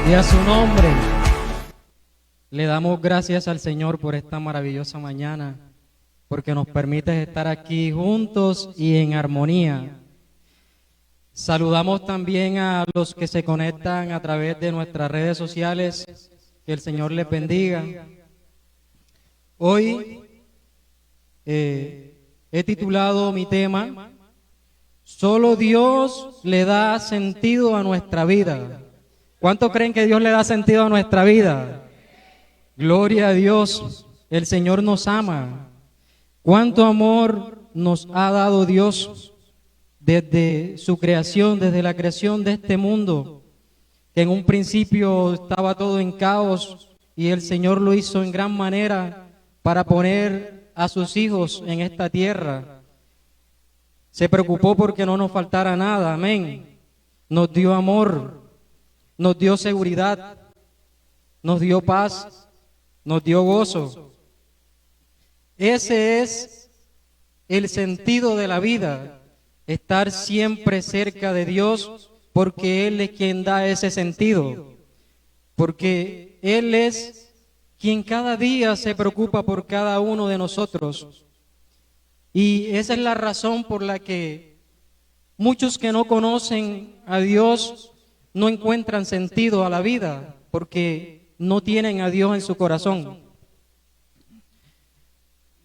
Y a su nombre le damos gracias al Señor por esta maravillosa mañana, porque nos permite estar aquí juntos y en armonía. Saludamos también a los que se conectan a través de nuestras redes sociales. Que el Señor les bendiga. Hoy he titulado mi tema: Solo Dios le da sentido a nuestra vida. ¿Cuántos creen que Dios le da sentido a nuestra vida? Gloria a Dios. El Señor nos ama. ¿Cuánto amor nos ha dado Dios desde su creación, desde la creación de este mundo? Que en un principio estaba todo en caos y el Señor lo hizo en gran manera para poner a sus hijos en esta tierra. Se preocupó porque no nos faltara nada, amén. Nos dio amor, nos dio seguridad, nos dio paz, nos dio gozo. Ese es el sentido de la vida, estar siempre cerca de Dios, porque Él es quien da ese sentido, porque Él es quien cada día se preocupa por cada uno de nosotros. Y esa es la razón por la que muchos que no conocen a Dios no encuentran sentido a la vida, porque no tienen a Dios en su corazón.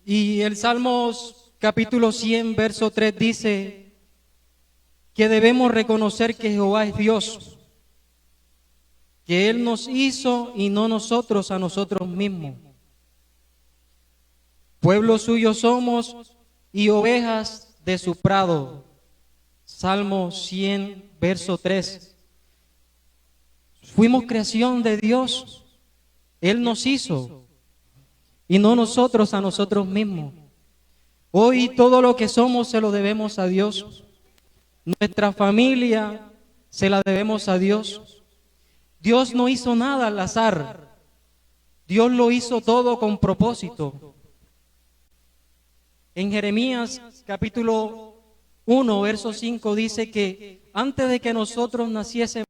Y el Salmos capítulo 100, verso 3 dice que debemos reconocer que Jehová es Dios, que Él nos hizo y no nosotros a nosotros mismos. Pueblo suyo somos y ovejas de su prado. Salmo 100, verso 3. Fuimos creación de Dios. Él nos hizo y no nosotros a nosotros mismos. Hoy todo lo que somos se lo debemos a Dios. Nuestra familia se la debemos a Dios. Dios no hizo nada al azar. Dios lo hizo todo con propósito. En Jeremías capítulo 1, verso 5 dice que antes de que nosotros naciésemos,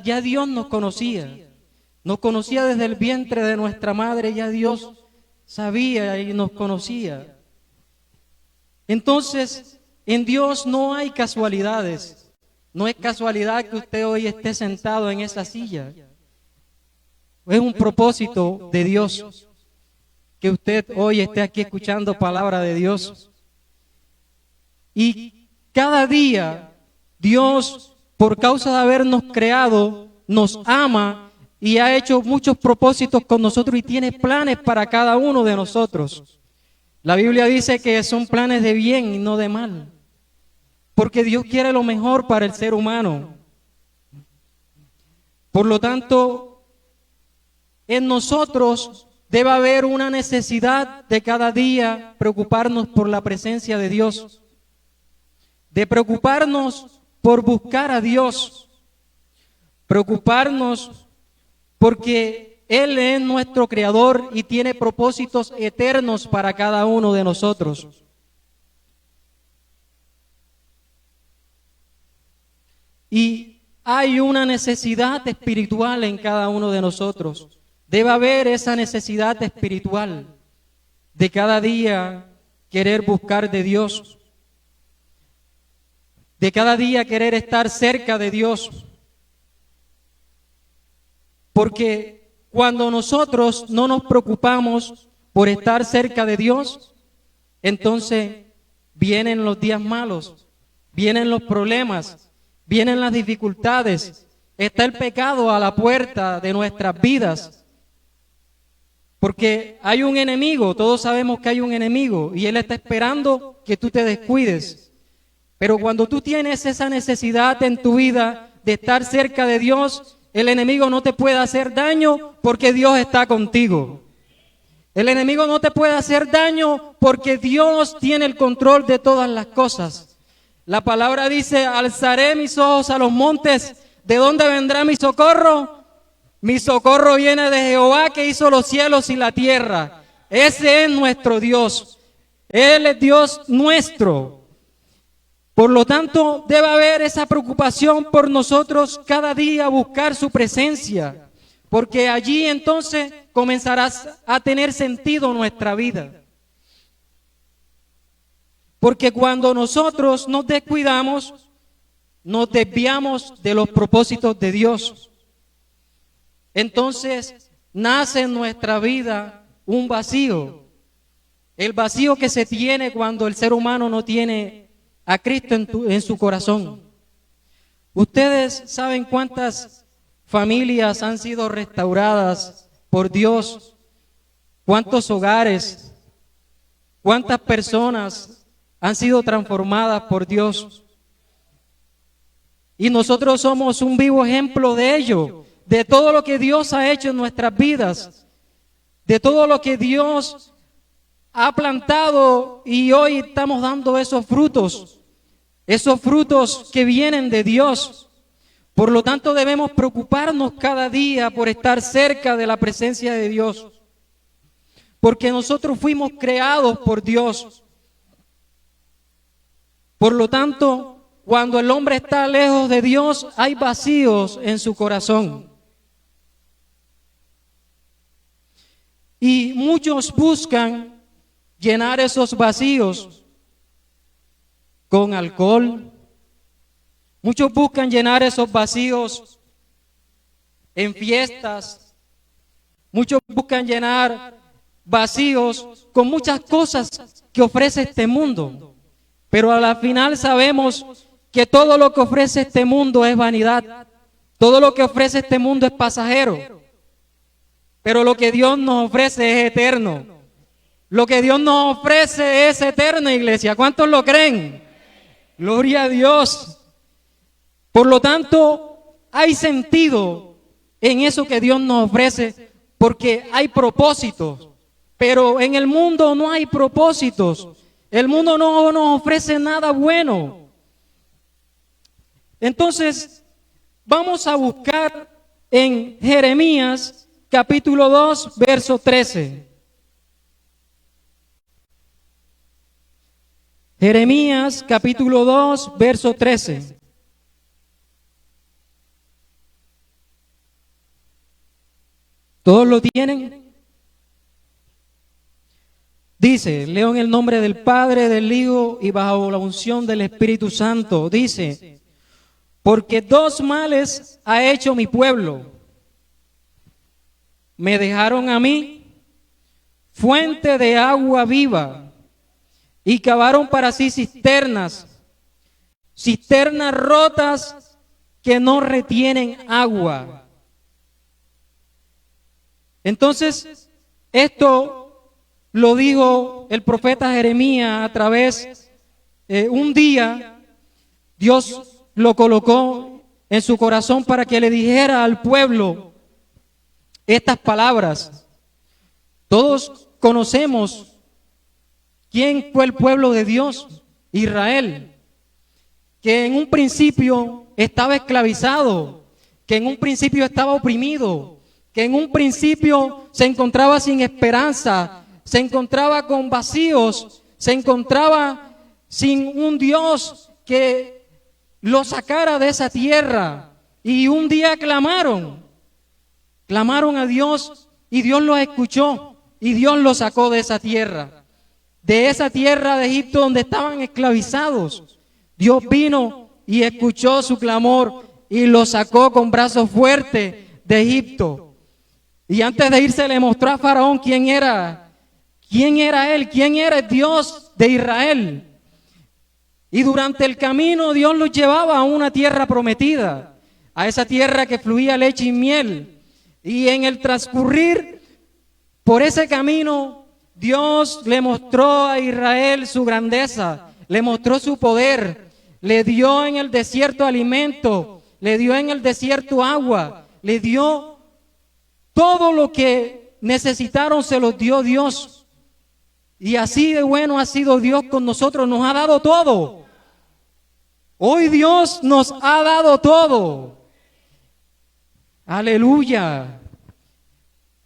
ya Dios nos conocía. Nos conocía desde el vientre de nuestra madre, ya Dios sabía y nos conocía. Entonces, en Dios no hay casualidades. No es casualidad que usted hoy esté sentado en esa silla. Es un propósito de Dios que usted hoy esté aquí escuchando palabra de Dios. Y cada día Dios, por causa de habernos creado, nos ama y ha hecho muchos propósitos con nosotros y tiene planes para cada uno de nosotros. La Biblia dice que son planes de bien y no de mal, porque Dios quiere lo mejor para el ser humano. Por lo tanto, en nosotros debe haber una necesidad de cada día preocuparnos por la presencia de Dios, de preocuparnos por buscar a Dios, preocuparnos porque Él es nuestro creador y tiene propósitos eternos para cada uno de nosotros. Y hay una necesidad espiritual en cada uno de nosotros. Debe haber esa necesidad espiritual de cada día querer buscar de Dios, de cada día querer estar cerca de Dios. Porque cuando nosotros no nos preocupamos por estar cerca de Dios, entonces vienen los días malos, vienen los problemas, vienen las dificultades, está el pecado a la puerta de nuestras vidas. Porque hay un enemigo, todos sabemos que hay un enemigo y él está esperando que tú te descuides. Pero cuando tú tienes esa necesidad en tu vida de estar cerca de Dios, el enemigo no te puede hacer daño porque Dios está contigo. El enemigo no te puede hacer daño porque Dios tiene el control de todas las cosas. La palabra dice: alzaré mis ojos a los montes, ¿de dónde vendrá mi socorro? Mi socorro viene de Jehová, que hizo los cielos y la tierra. Ese es nuestro Dios. Él es Dios nuestro. Por lo tanto, debe haber esa preocupación por nosotros cada día buscar su presencia, porque allí entonces comenzará a tener sentido nuestra vida. Porque cuando nosotros nos descuidamos, nos desviamos de los propósitos de Dios. Entonces nace en nuestra vida un vacío. El vacío que se tiene cuando el ser humano no tiene a Cristo en su corazón. Ustedes saben cuántas familias han sido restauradas por Dios, cuántos hogares, cuántas personas han sido transformadas por Dios. Y nosotros somos un vivo ejemplo de ello, de todo lo que Dios ha hecho en nuestras vidas, de todo lo que Dios ha plantado y hoy estamos dando esos frutos que vienen de Dios. Por lo tanto, debemos preocuparnos cada día por estar cerca de la presencia de Dios, porque nosotros fuimos creados por Dios. Por lo tanto, cuando el hombre está lejos de Dios, hay vacíos en su corazón. Y muchos buscan llenar esos vacíos con alcohol. Muchos buscan llenar esos vacíos en fiestas. Muchos buscan llenar vacíos con muchas cosas que ofrece este mundo. Pero a la final sabemos que todo lo que ofrece este mundo es vanidad. Todo lo que ofrece este mundo es pasajero. Pero lo que Dios nos ofrece es eterno. Lo que Dios nos ofrece es eterno, iglesia. ¿Cuántos lo creen? Gloria a Dios. Por lo tanto, hay sentido en eso que Dios nos ofrece, porque hay propósitos. Pero en el mundo no hay propósitos. El mundo no nos ofrece nada bueno. Entonces, vamos a buscar en Jeremías capítulo 2, verso 13. Jeremías capítulo 2, verso 13. ¿Todos lo tienen? Dice, leo en el nombre del Padre, del Hijo y bajo la unción del Espíritu Santo. Dice, porque dos males ha hecho mi pueblo. Me dejaron a mí fuente de agua viva y cavaron para sí cisternas rotas que no retienen agua. Entonces, esto lo dijo el profeta Jeremías a través, un día, Dios lo colocó en su corazón para que le dijera al pueblo estas palabras. Todos conocemos quién fue el pueblo de Dios, Israel, que en un principio estaba esclavizado, que en un principio estaba oprimido, que en un principio se encontraba sin esperanza, se encontraba con vacíos, se encontraba sin un Dios que lo sacara de esa tierra. Y un día clamaron a Dios y Dios los escuchó y Dios los sacó de esa tierra de Egipto donde estaban esclavizados. Dios vino y escuchó su clamor y los sacó con brazos fuertes de Egipto. Y antes de irse le mostró a Faraón quién era él, quién era el Dios de Israel. Y durante el camino Dios los llevaba a una tierra prometida, a esa tierra que fluía leche y miel. Y en el transcurrir por ese camino, Dios le mostró a Israel su grandeza, le mostró su poder, le dio en el desierto alimento, le dio en el desierto agua, le dio todo lo que necesitaron, se los dio Dios. Y así de bueno ha sido Dios con nosotros, nos ha dado todo. Hoy Dios nos ha dado todo. Aleluya.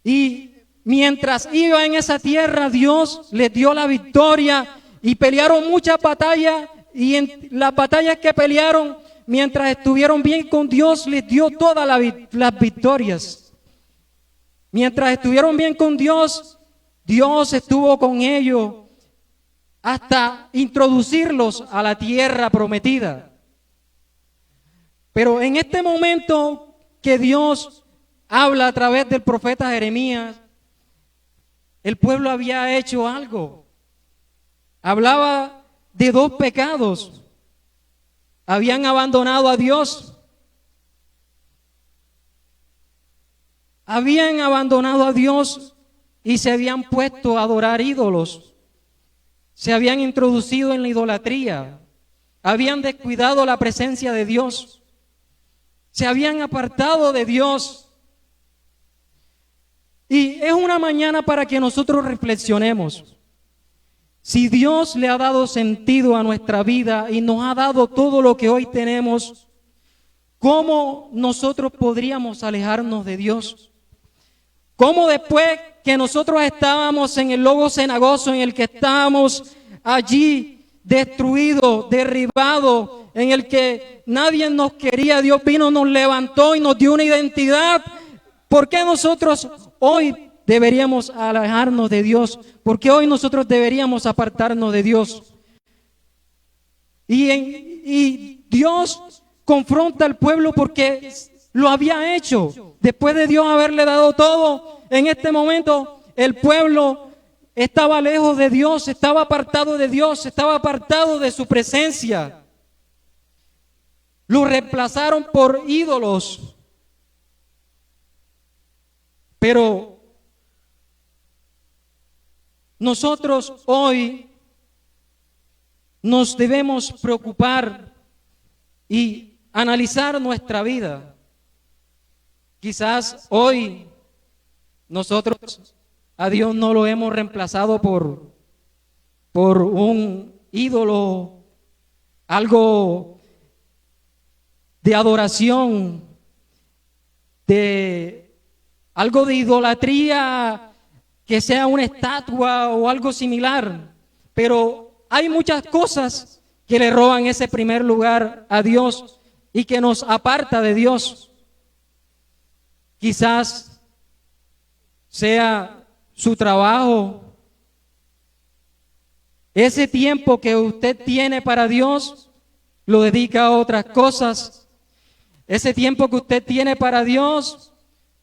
Y mientras iba en esa tierra, Dios les dio la victoria y pelearon muchas batallas y en las batallas que pelearon, mientras estuvieron bien con Dios, les dio todas las victorias. Mientras estuvieron bien con Dios, Dios estuvo con ellos hasta introducirlos a la tierra prometida. Pero en este momento que Dios habla a través del profeta Jeremías, el pueblo había hecho algo. Hablaba de dos pecados. Habían abandonado a Dios. Habían abandonado a Dios y se habían puesto a adorar ídolos. Se habían introducido en la idolatría. Habían descuidado la presencia de Dios. Se habían apartado de Dios. Y es una mañana para que nosotros reflexionemos. Si Dios le ha dado sentido a nuestra vida y nos ha dado todo lo que hoy tenemos, ¿cómo nosotros podríamos alejarnos de Dios? ¿Cómo después que nosotros estábamos en el lobo cenagoso, en el que estábamos allí destruidos, derribados, en el que nadie nos quería, Dios vino, nos levantó y nos dio una identidad? ¿Por qué nosotros hoy deberíamos alejarnos de Dios? ¿Por qué hoy nosotros deberíamos apartarnos de Dios? Y Dios confronta al pueblo porque lo había hecho. Después de Dios haberle dado todo, en este momento el pueblo estaba lejos de Dios, estaba apartado de Dios, estaba apartado de su presencia. Lo reemplazaron por ídolos. Pero nosotros hoy nos debemos preocupar y analizar nuestra vida. Quizás hoy nosotros a Dios no lo hemos reemplazado por un ídolo, algo de adoración, algo de idolatría, que sea una estatua o algo similar. Pero hay muchas cosas que le roban ese primer lugar a Dios y que nos aparta de Dios. Quizás sea su trabajo, ese tiempo que usted tiene para Dios, lo dedica a otras cosas. Ese tiempo que usted tiene para Dios,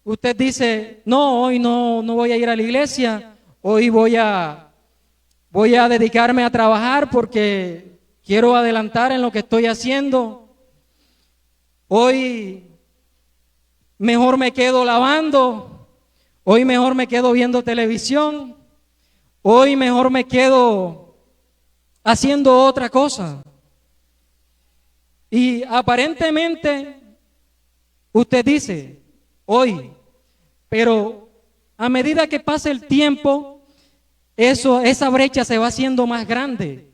usted dice, no, hoy no voy a ir a la iglesia, hoy voy a dedicarme a trabajar porque quiero adelantar en lo que estoy haciendo. Hoy mejor me quedo lavando, hoy mejor me quedo viendo televisión, hoy mejor me quedo haciendo otra cosa. Y aparentemente usted dice, hoy, pero a medida que pasa el tiempo, esa brecha se va haciendo más grande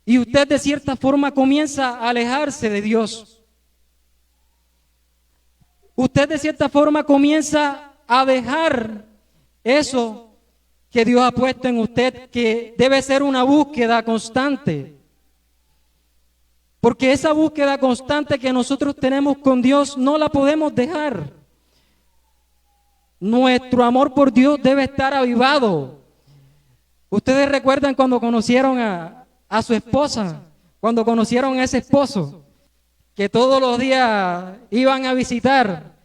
y usted de cierta forma comienza a alejarse de Dios. Usted de cierta forma comienza a dejar eso que Dios ha puesto en usted, que debe ser una búsqueda constante. Porque esa búsqueda constante que nosotros tenemos con Dios no la podemos dejar. Nuestro amor por Dios debe estar avivado. Ustedes recuerdan cuando conocieron a su esposa, cuando conocieron a ese esposo, que todos los días iban a visitar,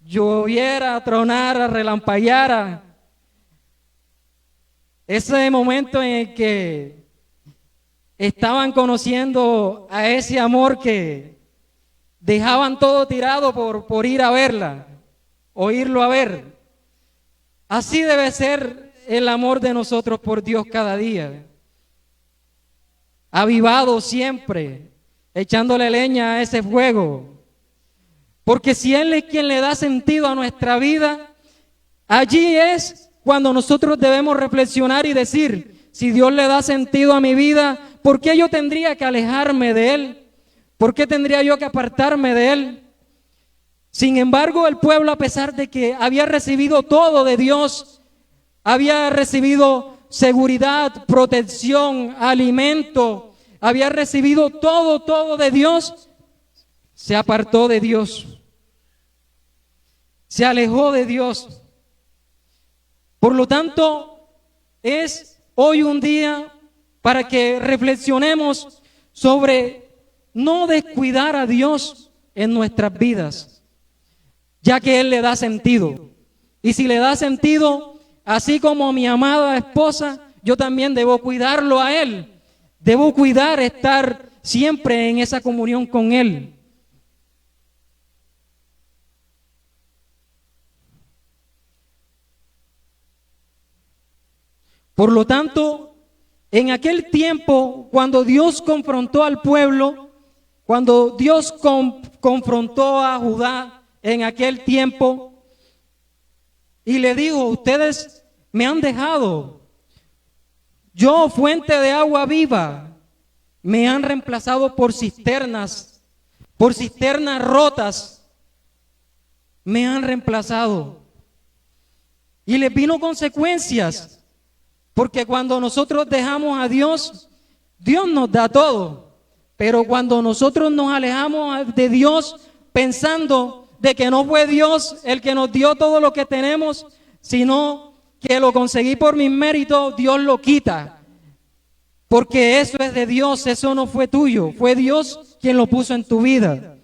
lloviera, tronara, relampagueara. Ese momento en el que estaban conociendo a ese amor que dejaban todo tirado por ir a verla, o irlo a ver. Así debe ser el amor de nosotros por Dios cada día. Avivado siempre, echándole leña a ese fuego. Porque si Él es quien le da sentido a nuestra vida, allí es cuando nosotros debemos reflexionar y decir, si Dios le da sentido a mi vida, ¿por qué yo tendría que alejarme de Él? ¿Por qué tendría yo que apartarme de Él? Sin embargo, el pueblo, a pesar de que había recibido todo de Dios, había recibido seguridad, protección, alimento, había recibido todo de Dios, se apartó de Dios, se alejó de Dios. Por lo tanto, es hoy un día para que reflexionemos sobre no descuidar a Dios en nuestras vidas, ya que Él le da sentido. Y si le da sentido, así como mi amada esposa, yo también debo cuidarlo a Él. Debo cuidar estar siempre en esa comunión con Él. Por lo tanto, en aquel tiempo, cuando Dios confrontó al pueblo, cuando Dios confrontó a Judá en aquel tiempo, y le dijo, ustedes me han dejado, yo fuente de agua viva, me han reemplazado por cisternas rotas, me han reemplazado. Y les vino consecuencias. Porque cuando nosotros dejamos a Dios, Dios nos da todo. Pero cuando nosotros nos alejamos de Dios pensando de que no fue Dios el que nos dio todo lo que tenemos, sino que lo conseguí por mis méritos, Dios lo quita. Porque eso es de Dios, eso no fue tuyo, fue Dios quien lo puso en tu vida.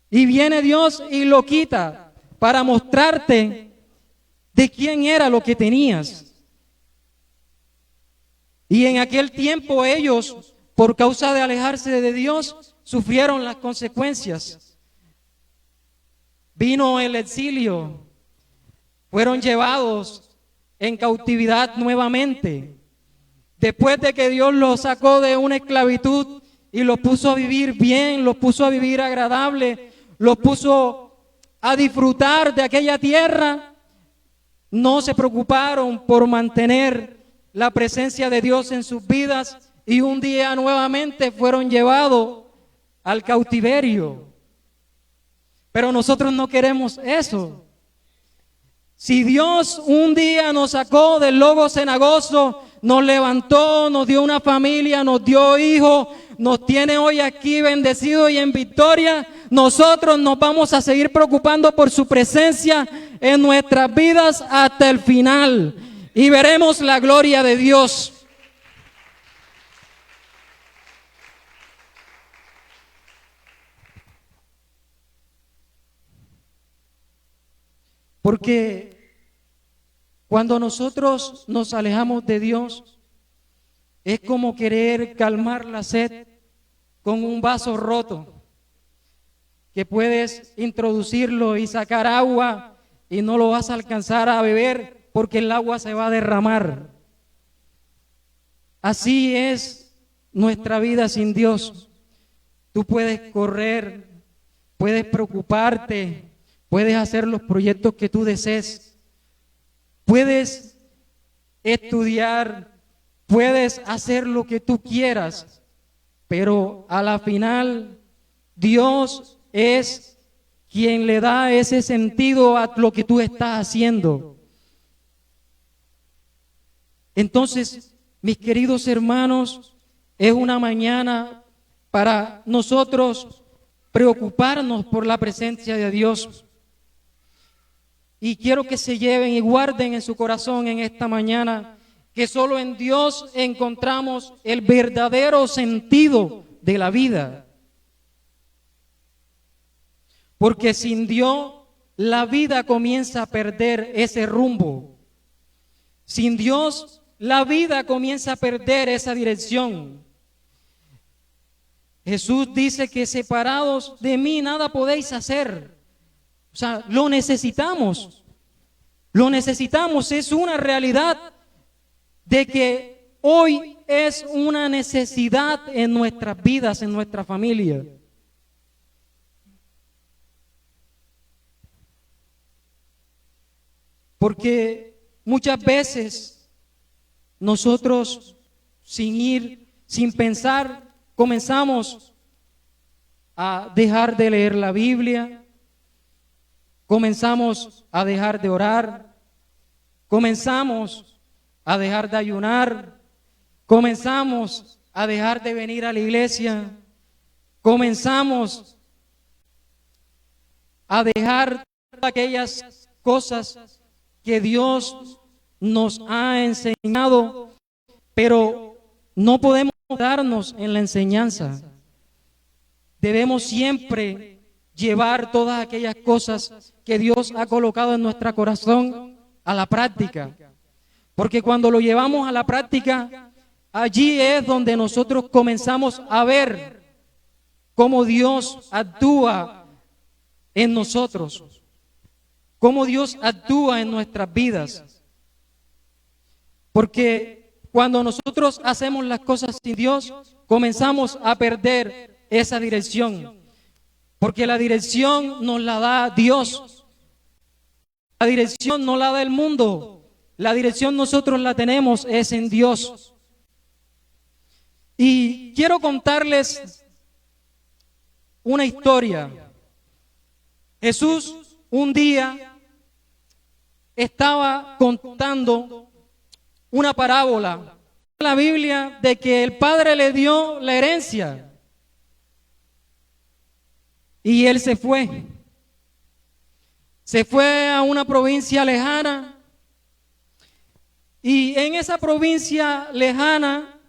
Y viene Dios y lo quita para mostrarte de quién era lo que tenías. Y en aquel tiempo ellos, por causa de alejarse de Dios, sufrieron las consecuencias. Vino el exilio, fueron llevados en cautividad nuevamente. Después de que Dios los sacó de una esclavitud y los puso a vivir bien, los puso a vivir agradable, los puso a disfrutar de aquella tierra, no se preocuparon por mantener la presencia de Dios en sus vidas y un día nuevamente fueron llevados al cautiverio. Pero nosotros no queremos eso. Si Dios un día nos sacó del lobo cenagoso, nos levantó, nos dio una familia, nos dio hijos, nos tiene hoy aquí bendecidos y en victoria, nosotros nos vamos a seguir preocupando por su presencia en nuestras vidas hasta el final. Y veremos la gloria de Dios. Porque cuando nosotros nos alejamos de Dios, es como querer calmar la sed con un vaso roto, que puedes introducirlo y sacar agua y no lo vas a alcanzar a beber porque el agua se va a derramar. Así es nuestra vida sin Dios. Tú puedes correr, puedes preocuparte, puedes hacer los proyectos que tú desees, puedes estudiar, puedes hacer lo que tú quieras, pero a la final Dios es quien le da ese sentido a lo que tú estás haciendo. Entonces, mis queridos hermanos, es una mañana para nosotros preocuparnos por la presencia de Dios. Y quiero que se lleven y guarden en su corazón en esta mañana que solo en Dios encontramos el verdadero sentido de la vida. Porque sin Dios la vida comienza a perder ese rumbo. Sin Dios la vida comienza a perder esa dirección. Jesús dice que separados de mí nada podéis hacer. O sea, lo necesitamos. Lo necesitamos, es una realidad de que hoy es una necesidad en nuestras vidas, en nuestra familia. Porque muchas veces nosotros sin pensar, comenzamos a dejar de leer la Biblia, comenzamos a dejar de orar, comenzamos a dejar de ayunar, comenzamos a dejar de venir a la iglesia, comenzamos a dejar aquellas cosas que Dios nos ha enseñado, pero no podemos darnos en la enseñanza. Debemos siempre llevar todas aquellas cosas que Dios ha colocado en nuestro corazón a la práctica. Porque cuando lo llevamos a la práctica, allí es donde nosotros comenzamos a ver cómo Dios actúa en nosotros, cómo Dios actúa en nuestras vidas. Porque cuando nosotros hacemos las cosas sin Dios, comenzamos a perder esa dirección. Porque la dirección nos la da Dios. La dirección no la da el mundo. La dirección nosotros la tenemos es en Dios. Y quiero contarles una historia. Jesús un día estaba contando una parábola en la Biblia de que el padre le dio la herencia y él se fue. Se fue a una provincia lejana y en esa provincia lejana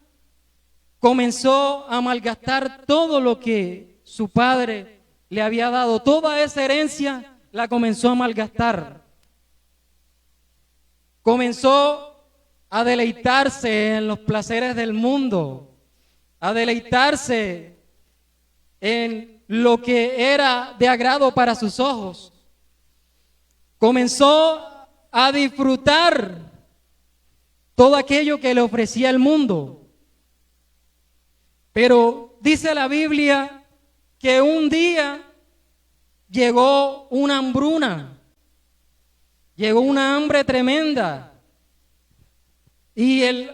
comenzó a malgastar todo lo que su padre le había dado. Toda esa herencia la comenzó a malgastar. Comenzó a deleitarse en los placeres del mundo, a deleitarse en lo que era de agrado para sus ojos. Comenzó a disfrutar todo aquello que le ofrecía el mundo. Pero dice la Biblia que un día llegó una hambruna, llegó una hambre tremenda. Y el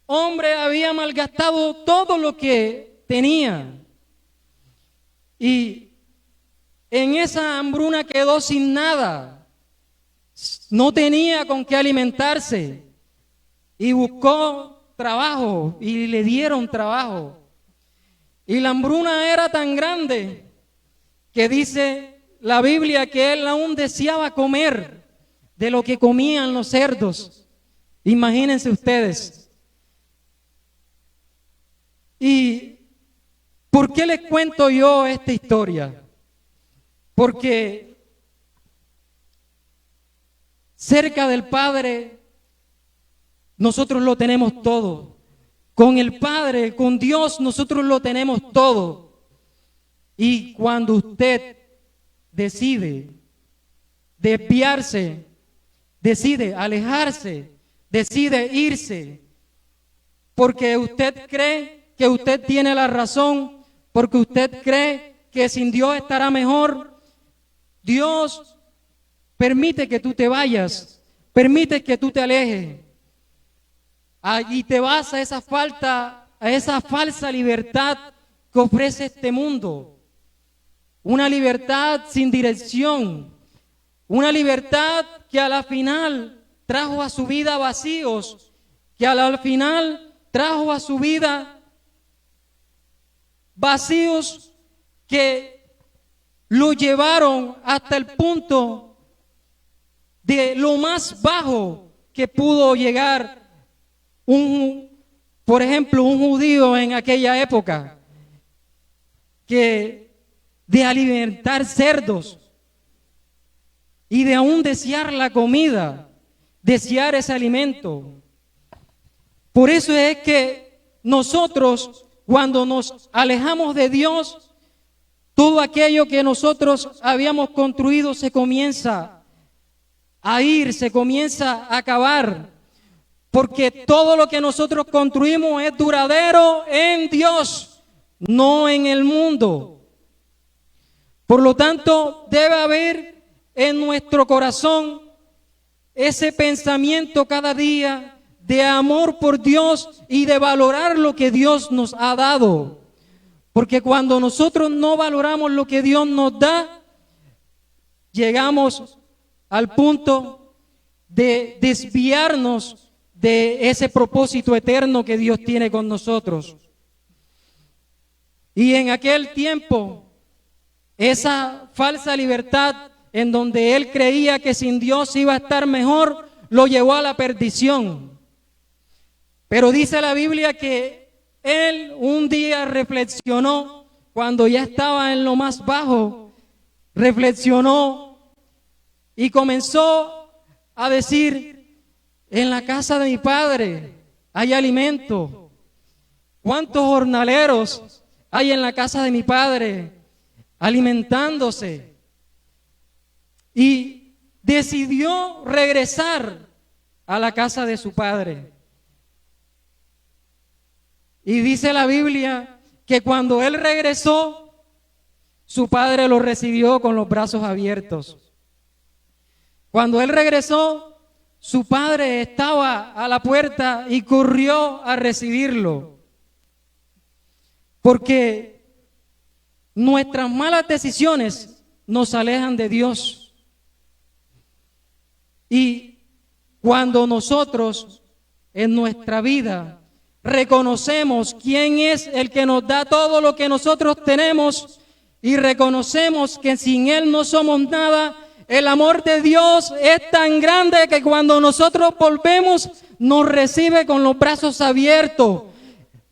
hombre había malgastado todo lo que tenía. Y en esa hambruna quedó sin nada. No tenía con qué alimentarse. Y buscó trabajo y le dieron trabajo. Y la hambruna era tan grande que dice la Biblia que él aún deseaba comer de lo que comían los cerdos. Imagínense ustedes. ¿Y por qué les cuento yo esta historia? Porque cerca del Padre nosotros lo tenemos todo. Con el Padre, con Dios, nosotros lo tenemos todo. Y cuando usted decide desviarse, decide alejarse, decide irse, porque usted cree que usted tiene la razón, porque usted cree que sin Dios estará mejor, Dios permite que tú te vayas, permite que tú te alejes, y te vas a esa falsa libertad que ofrece este mundo, una libertad sin dirección, una libertad que a la final trajo a su vida vacíos, que al final trajo a su vida vacíos que lo llevaron hasta el punto de lo más bajo que pudo llegar por ejemplo, un judío en aquella época, que de alimentar cerdos y de aún desear la comida, desear ese alimento. Por eso es que nosotros, cuando nos alejamos de Dios, todo aquello que nosotros habíamos construido se comienza a ir, se comienza a acabar, porque todo lo que nosotros construimos es duradero en Dios, no en el mundo. Por lo tanto, debe haber en nuestro corazón ese pensamiento cada día de amor por Dios y de valorar lo que Dios nos ha dado. Porque cuando nosotros no valoramos lo que Dios nos da, llegamos al punto de desviarnos de ese propósito eterno que Dios tiene con nosotros. Y en aquel tiempo, esa falsa libertad en donde él creía que sin Dios iba a estar mejor, lo llevó a la perdición. Pero dice la Biblia que él un día reflexionó, cuando ya estaba en lo más bajo, reflexionó y comenzó a decir: en la casa de mi padre hay alimento. ¿Cuántos jornaleros hay en la casa de mi padre alimentándose? Y decidió regresar a la casa de su padre. Y dice la Biblia que cuando él regresó, su padre lo recibió con los brazos abiertos. Cuando él regresó, su padre estaba a la puerta y corrió a recibirlo. Porque nuestras malas decisiones nos alejan de Dios. Y cuando nosotros en nuestra vida reconocemos quién es el que nos da todo lo que nosotros tenemos y reconocemos que sin Él no somos nada, el amor de Dios es tan grande que cuando nosotros volvemos nos recibe con los brazos abiertos,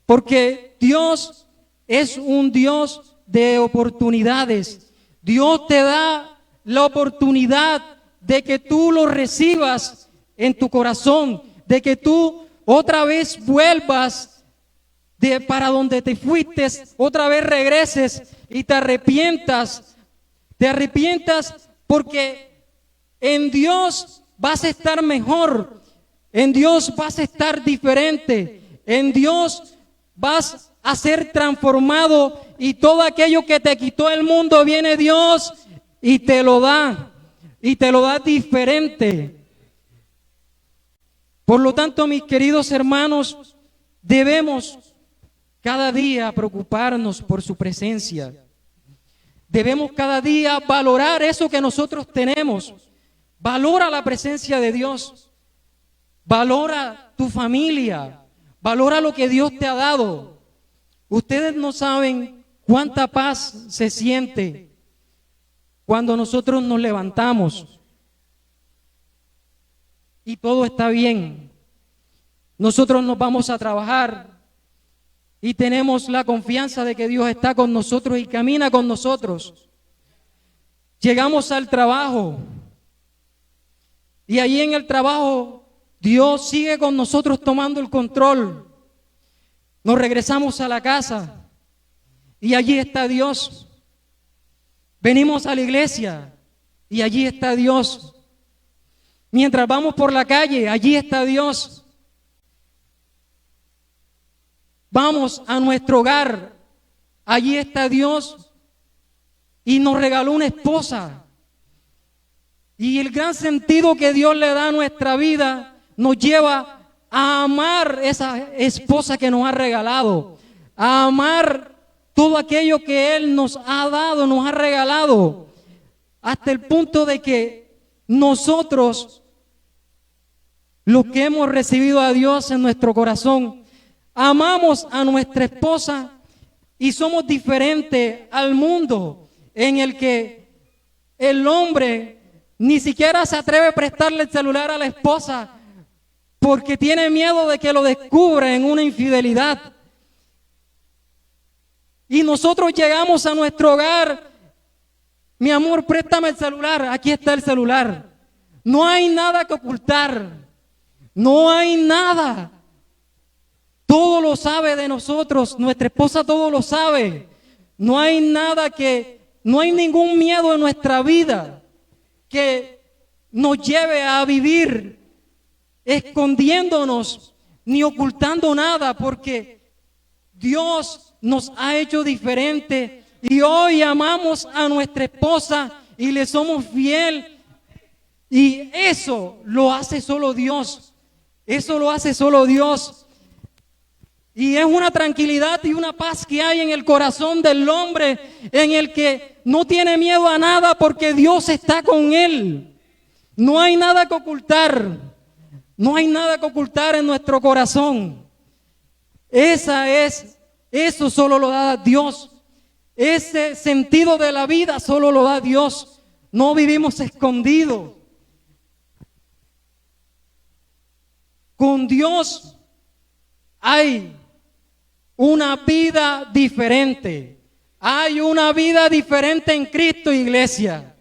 porque Dios es un Dios de oportunidades. Dios te da la oportunidad de que tú lo recibas en tu corazón, de que tú otra vez vuelvas para donde te fuiste, otra vez regreses y te arrepientas porque en Dios vas a estar mejor, en Dios vas a estar diferente, en Dios vas a ser transformado y todo aquello que te quitó el mundo viene Dios y te lo da diferente. Por lo tanto, mis queridos hermanos, debemos cada día preocuparnos por su presencia. Debemos cada día valorar eso que nosotros tenemos. Valora la presencia de Dios. Valora tu familia. Valora lo que Dios te ha dado. Ustedes no saben cuánta paz se siente cuando nosotros nos levantamos y todo está bien. Nosotros nos vamos a trabajar y tenemos la confianza de que Dios está con nosotros y camina con nosotros. Llegamos al trabajo y allí en el trabajo Dios sigue con nosotros tomando el control. Nos regresamos a la casa y allí está Dios. Venimos a la iglesia y allí está Dios. Mientras vamos por la calle, allí está Dios. Vamos a nuestro hogar, allí está Dios y nos regaló una esposa. Y el gran sentido que Dios le da a nuestra vida nos lleva a amar esa esposa que nos ha regalado, a amar todo aquello que Él nos ha dado, nos ha regalado, hasta el punto de que nosotros, los que hemos recibido a Dios en nuestro corazón, amamos a nuestra esposa y somos diferentes al mundo en el que el hombre ni siquiera se atreve a prestarle el celular a la esposa porque tiene miedo de que lo descubra en una infidelidad. Y nosotros llegamos a nuestro hogar: mi amor, préstame el celular, aquí está el celular. No hay nada que ocultar, no hay nada. Todo lo sabe de nosotros, nuestra esposa todo lo sabe. No hay no hay ningún miedo en nuestra vida que nos lleve a vivir escondiéndonos ni ocultando nada, porque Dios nos ha hecho diferente y hoy amamos a nuestra esposa y le somos fiel, y eso lo hace solo Dios. Eso lo hace solo Dios. Y es una tranquilidad y una paz que hay en el corazón del hombre, en el que no tiene miedo a nada porque Dios está con él. No hay nada que ocultar. No hay nada que ocultar en nuestro corazón. Eso solo lo da Dios. Ese sentido de la vida solo lo da Dios. No vivimos escondidos. Con Dios hay una vida diferente. Hay una vida diferente en Cristo, iglesia.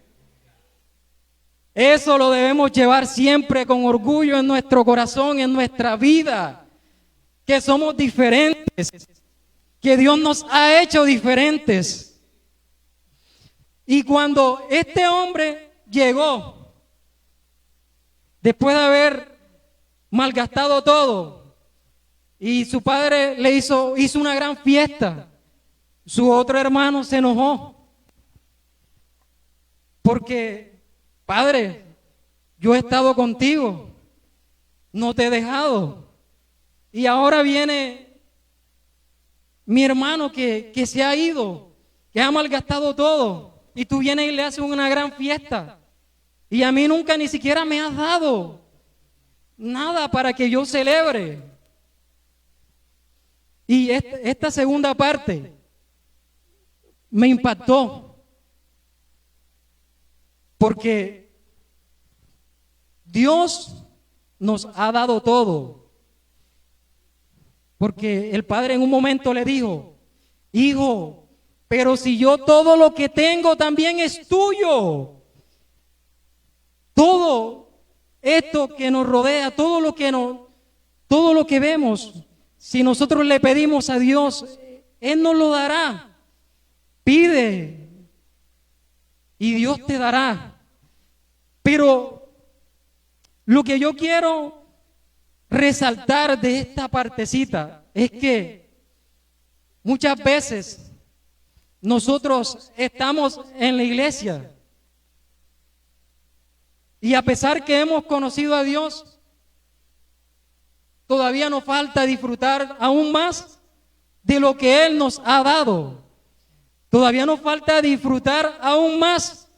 Eso lo debemos llevar siempre con orgullo en nuestro corazón, en nuestra vida. Que somos diferentes. Que Dios nos ha hecho diferentes. Y cuando este hombre llegó, después de haber malgastado todo, y su padre le hizo una gran fiesta, su otro hermano se enojó. Porque, padre, yo he estado contigo, no te he dejado. Y ahora viene mi hermano que se ha ido, que ha malgastado todo, y tú vienes y le haces una gran fiesta, y a mí nunca ni siquiera me has dado nada para que yo celebre. Y esta segunda parte me impactó, porque Dios nos ha dado todo. Porque el padre en un momento le dijo: hijo, pero si yo todo lo que tengo también es tuyo. Todo esto que nos rodea, todo lo que vemos, si nosotros le pedimos a Dios, Él nos lo dará. Pide y Dios te dará. Pero lo que yo quiero resaltar de esta partecita es que muchas veces nosotros estamos en la iglesia y a pesar que hemos conocido a Dios, todavía nos falta disfrutar aún más de lo que Él nos ha dado. Todavía nos falta disfrutar aún más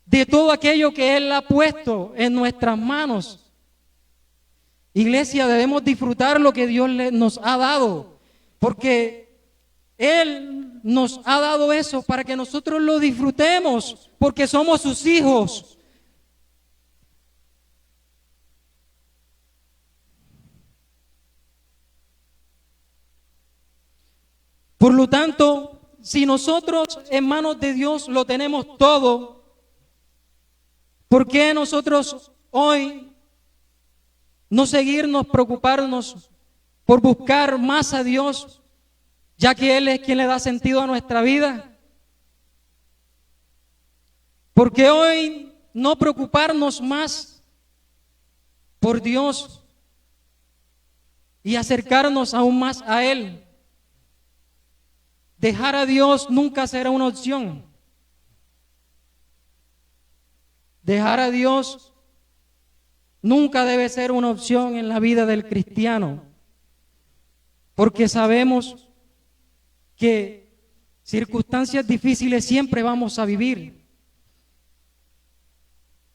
de todo aquello que Él ha puesto en nuestras manos. Iglesia, debemos disfrutar lo que Dios nos ha dado, porque Él nos ha dado eso para que nosotros lo disfrutemos, porque somos sus hijos. Por lo tanto, si nosotros en manos de Dios lo tenemos todo, ¿por qué nosotros hoy no seguirnos, preocuparnos por buscar más a Dios, ya que Él es quien le da sentido a nuestra vida? ¿Por qué hoy no preocuparnos más por Dios y acercarnos aún más a Él? Dejar a Dios nunca será una opción. Dejar a Dios nunca debe ser una opción en la vida del cristiano, porque sabemos que circunstancias difíciles siempre vamos a vivir.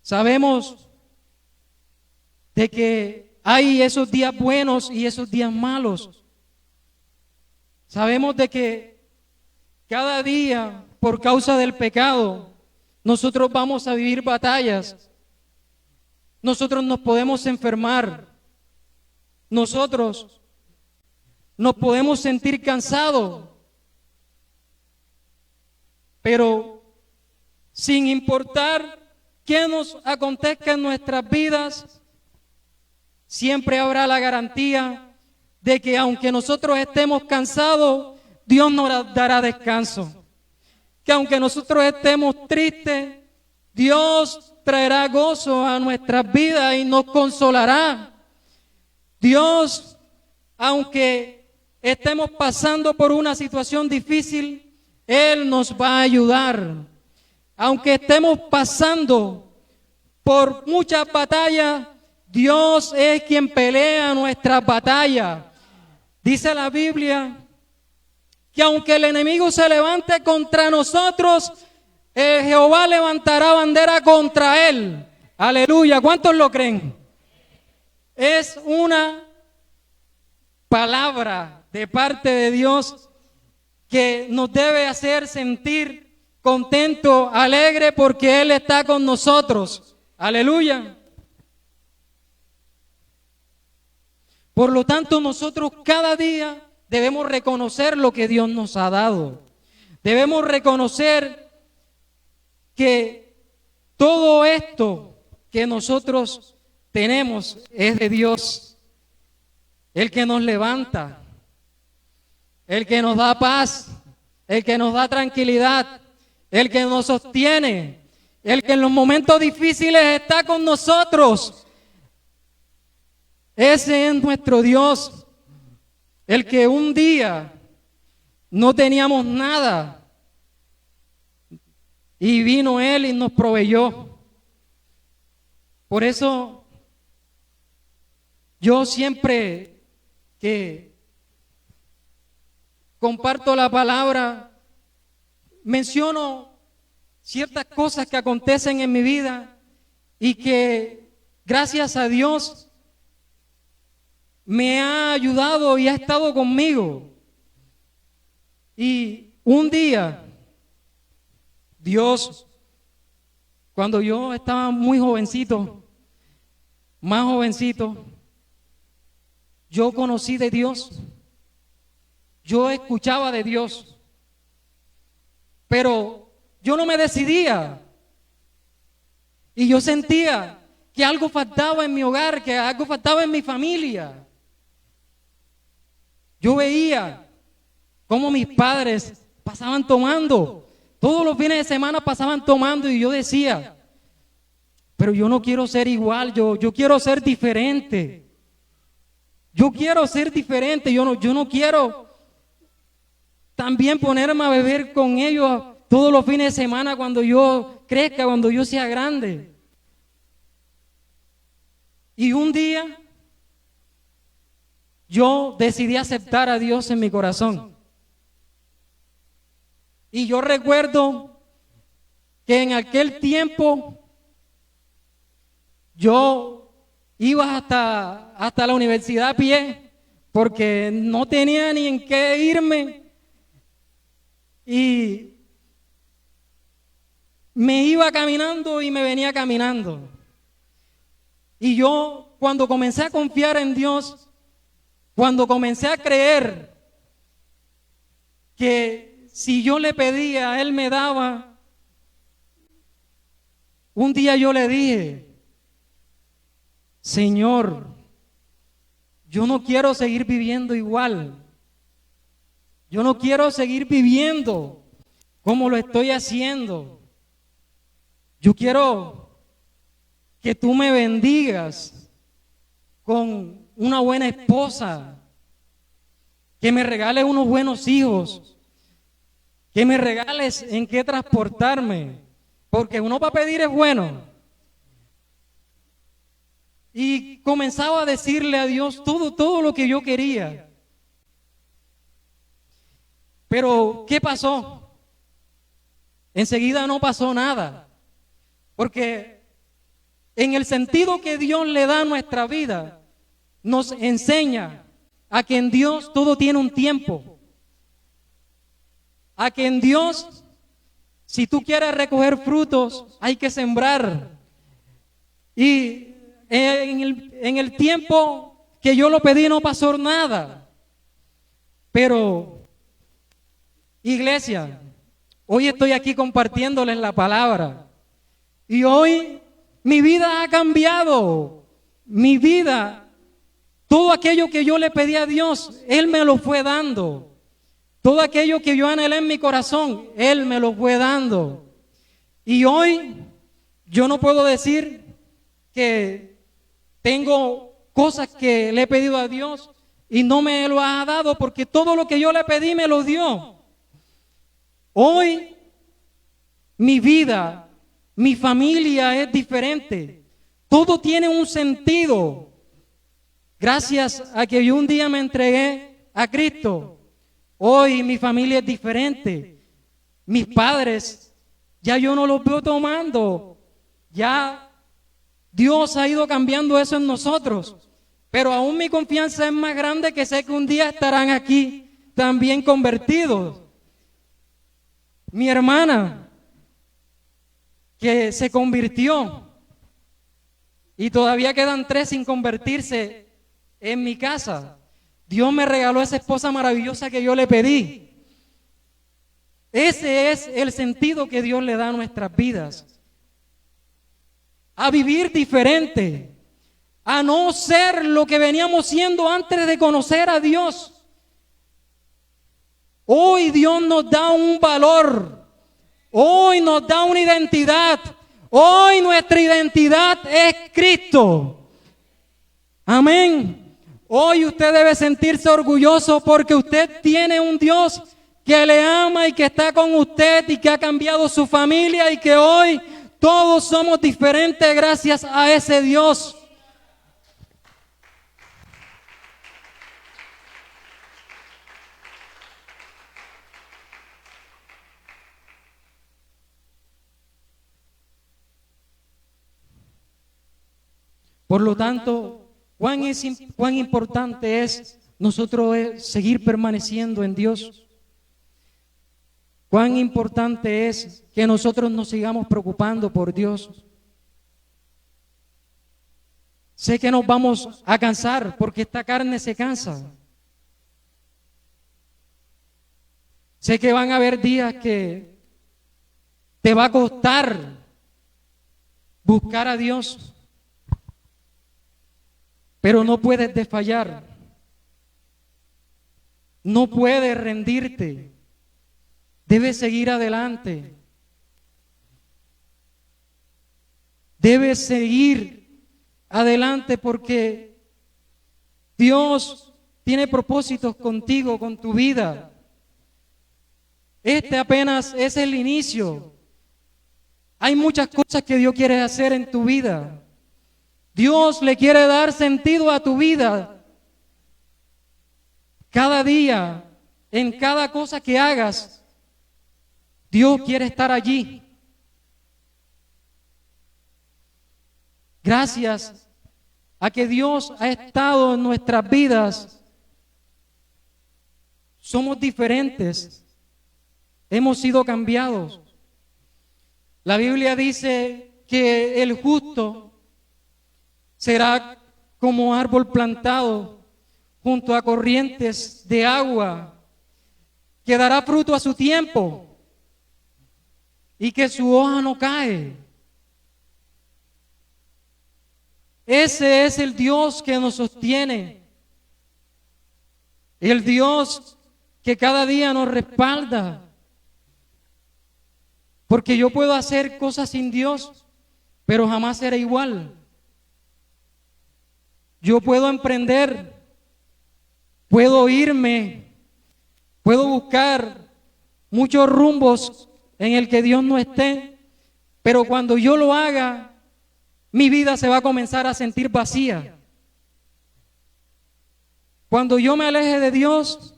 Sabemos de que hay esos días buenos y esos días malos. Sabemos de que cada día, por causa del pecado, nosotros vamos a vivir batallas. Nosotros nos podemos enfermar. Nosotros nos podemos sentir cansados. Pero sin importar qué nos acontezca en nuestras vidas, siempre habrá la garantía de que aunque nosotros estemos cansados, Dios nos dará descanso. Que aunque nosotros estemos tristes, Dios traerá gozo a nuestras vidas y nos consolará. Dios, aunque estemos pasando por una situación difícil, Él nos va a ayudar. Aunque estemos pasando por muchas batallas, Dios es quien pelea nuestras batallas. Dice la Biblia que aunque el enemigo se levante contra nosotros, Jehová levantará bandera contra él. Aleluya, ¿cuántos lo creen? Es una palabra de parte de Dios que nos debe hacer sentir contento, alegre, porque Él está con nosotros. Aleluya. Por lo tanto, nosotros cada día debemos reconocer lo que Dios nos ha dado. Debemos reconocer que todo esto que nosotros tenemos es de Dios, el que nos levanta, el que nos da paz, el que nos da tranquilidad, el que nos sostiene, el que en los momentos difíciles está con nosotros. Ese es nuestro Dios, el que un día no teníamos nada y vino Él y nos proveyó. Por eso yo siempre que comparto la palabra, menciono ciertas cosas que acontecen en mi vida y que gracias a Dios me ha ayudado y ha estado conmigo. Y un día, Dios, cuando yo estaba muy jovencito, más jovencito, yo conocí de Dios, yo escuchaba de Dios, pero yo no me decidía y yo sentía que algo faltaba en mi hogar, que algo faltaba en mi familia. Yo veía cómo mis padres pasaban tomando, todos los fines de semana pasaban tomando y yo decía, pero yo no quiero ser igual, yo quiero ser diferente. Yo quiero ser diferente, yo no quiero también ponerme a beber con ellos todos los fines de semana cuando yo crezca, cuando yo sea grande. Y un día yo decidí aceptar a Dios en mi corazón. Y yo recuerdo que en aquel tiempo yo iba hasta la universidad a pie porque no tenía ni en qué irme y me iba caminando y me venía caminando. Y yo cuando comencé a confiar en Dios, cuando comencé a creer que si yo le pedía, Él me daba, un día yo le dije, Señor, yo no quiero seguir viviendo igual. Yo no quiero seguir viviendo como lo estoy haciendo. Yo quiero que tú me bendigas con una buena esposa, que me regales unos buenos hijos, que me regales en qué transportarme, porque uno para pedir es bueno. Y comenzaba a decirle a Dios todo lo que yo quería. Pero, ¿qué pasó? Enseguida no pasó nada, porque en el sentido que Dios le da a nuestra vida, nos enseña a que en Dios todo tiene un tiempo, a que en Dios, si tú quieres recoger frutos, hay que sembrar. Y en el tiempo que yo lo pedí no pasó nada. Pero, iglesia, hoy estoy aquí compartiéndoles la palabra. Y hoy mi vida ha cambiado. Mi vida, todo aquello que yo le pedí a Dios, Él me lo fue dando. Todo aquello que yo anhelé en mi corazón, Él me lo fue dando. Y hoy yo no puedo decir que tengo cosas que le he pedido a Dios y no me lo ha dado, porque todo lo que yo le pedí me lo dio. Hoy mi vida, mi familia es diferente. Todo tiene un sentido. Gracias a que yo un día me entregué a Cristo, hoy mi familia es diferente. Mis padres, ya yo no los veo tomando. Ya Dios ha ido cambiando eso en nosotros. Pero aún mi confianza es más grande, que sé que un día estarán aquí también convertidos. Mi hermana, que se convirtió, y todavía quedan 3 sin convertirse en mi casa. Dios me regaló esa esposa maravillosa que yo le pedí. Ese es el sentido que Dios le da a nuestras vidas. A vivir diferente, a no ser lo que veníamos siendo antes de conocer a Dios. Hoy Dios nos da un valor, hoy nos da una identidad, hoy nuestra identidad es Cristo. Amén. Hoy usted debe sentirse orgulloso porque usted tiene un Dios que le ama y que está con usted y que ha cambiado su familia y que hoy todos somos diferentes gracias a ese Dios. Por lo tanto, cuán importante es nosotros seguir permaneciendo en Dios. Cuán importante es que nosotros nos sigamos preocupando por Dios. Sé que nos vamos a cansar porque esta carne se cansa. Sé que van a haber días que te va a costar buscar a Dios, pero no puedes desfallar. No puedes rendirte. Debes seguir adelante. Debes seguir adelante porque Dios tiene propósitos contigo, con tu vida. Este apenas es el inicio. Hay muchas cosas que Dios quiere hacer en tu vida. Dios le quiere dar sentido a tu vida. Cada día, en cada cosa que hagas, Dios quiere estar allí. Gracias a que Dios ha estado en nuestras vidas, somos diferentes, hemos sido cambiados. La Biblia dice que el justo será como árbol plantado junto a corrientes de agua, que dará fruto a su tiempo y que su hoja no cae. Ese es el Dios que nos sostiene, el Dios que cada día nos respalda. Porque yo puedo hacer cosas sin Dios, pero jamás será igual. Yo puedo emprender, puedo irme, puedo buscar muchos rumbos en el que Dios no esté, pero cuando yo lo haga, mi vida se va a comenzar a sentir vacía. Cuando yo me aleje de Dios,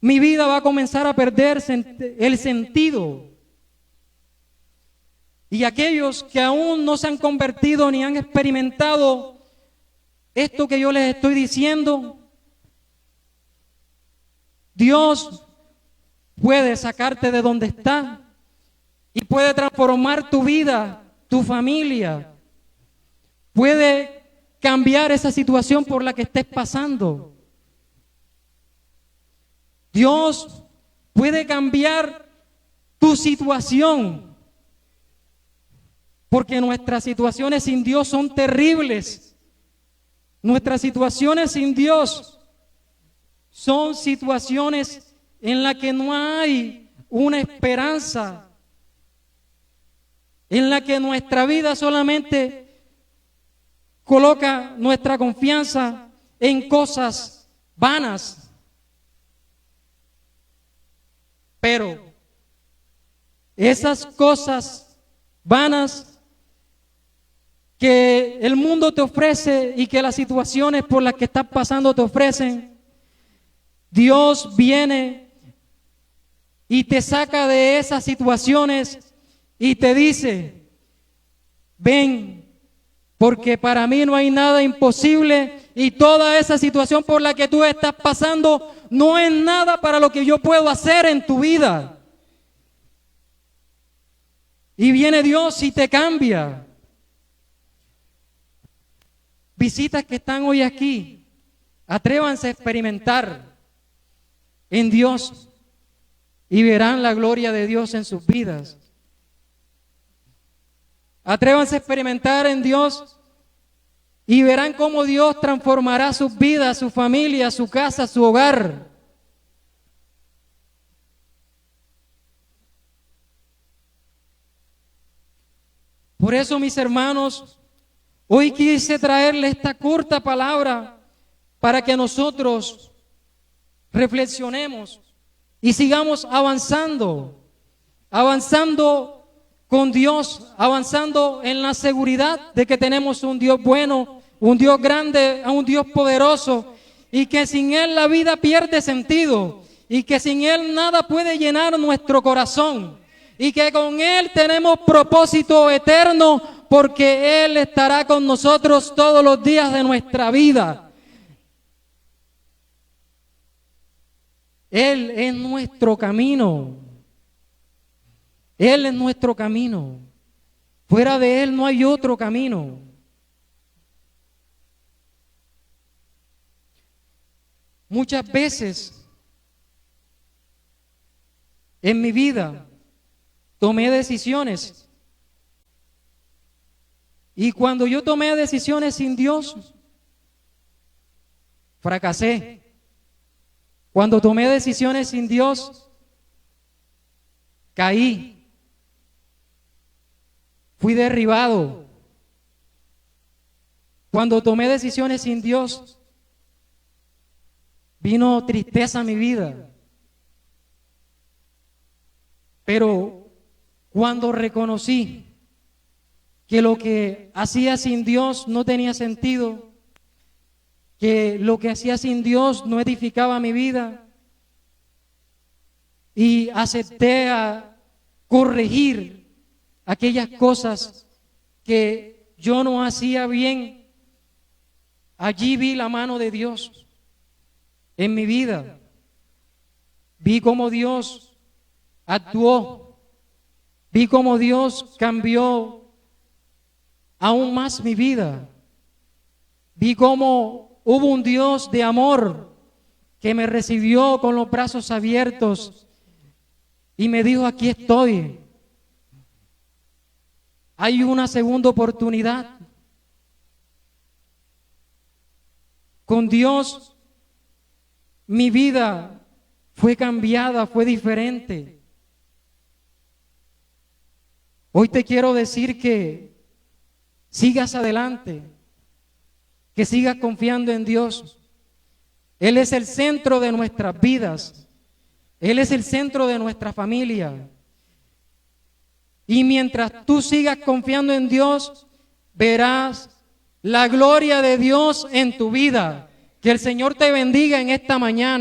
mi vida va a comenzar a perder el sentido. Y aquellos que aún no se han convertido ni han experimentado esto que yo les estoy diciendo, Dios puede sacarte de donde está y puede transformar tu vida, tu familia. Puede cambiar esa situación por la que estés pasando. Dios puede cambiar tu situación, porque nuestras situaciones sin Dios son terribles. Nuestras situaciones sin Dios son situaciones en las que no hay una esperanza, en la que nuestra vida solamente coloca nuestra confianza en cosas vanas. Pero esas cosas vanas que el mundo te ofrece y que las situaciones por las que estás pasando te ofrecen, Dios viene y te saca de esas situaciones y te dice: ven, porque para mí no hay nada imposible y toda esa situación por la que tú estás pasando no es nada para lo que yo puedo hacer en tu vida. Y viene Dios y te cambia. Visitas que están hoy aquí, atrévanse a experimentar en Dios y verán la gloria de Dios en sus vidas. Atrévanse a experimentar en Dios y verán cómo Dios transformará sus vidas, su familia, su casa, su hogar. Por eso, mis hermanos, hoy quise traerle esta corta palabra para que nosotros reflexionemos y sigamos avanzando con Dios, avanzando en la seguridad de que tenemos un Dios bueno, un Dios grande, un Dios poderoso, y que sin Él la vida pierde sentido, y que sin Él nada puede llenar nuestro corazón, y que con Él tenemos propósito eterno, porque Él estará con nosotros todos los días de nuestra vida. Él es nuestro camino. Él es nuestro camino. Fuera de Él no hay otro camino. Muchas veces en mi vida tomé decisiones. Y cuando yo tomé decisiones sin Dios, fracasé. Cuando tomé decisiones sin Dios, caí. Fui derribado. Cuando tomé decisiones sin Dios, vino tristeza a mi vida. Pero cuando reconocí que lo que hacía sin Dios no tenía sentido, que lo que hacía sin Dios no edificaba mi vida, y acepté a corregir aquellas cosas que yo no hacía bien, allí vi la mano de Dios en mi vida. Vi cómo Dios actuó, vi cómo Dios cambió aún más mi vida. Vi cómo hubo un Dios de amor que me recibió con los brazos abiertos y me dijo: aquí estoy. Hay una segunda oportunidad. Con Dios mi vida fue cambiada, fue diferente. Hoy te quiero decir que sigas adelante, que sigas confiando en Dios. Él es el centro de nuestras vidas. Él es el centro de nuestra familia. Y mientras tú sigas confiando en Dios, verás la gloria de Dios en tu vida. Que el Señor te bendiga en esta mañana.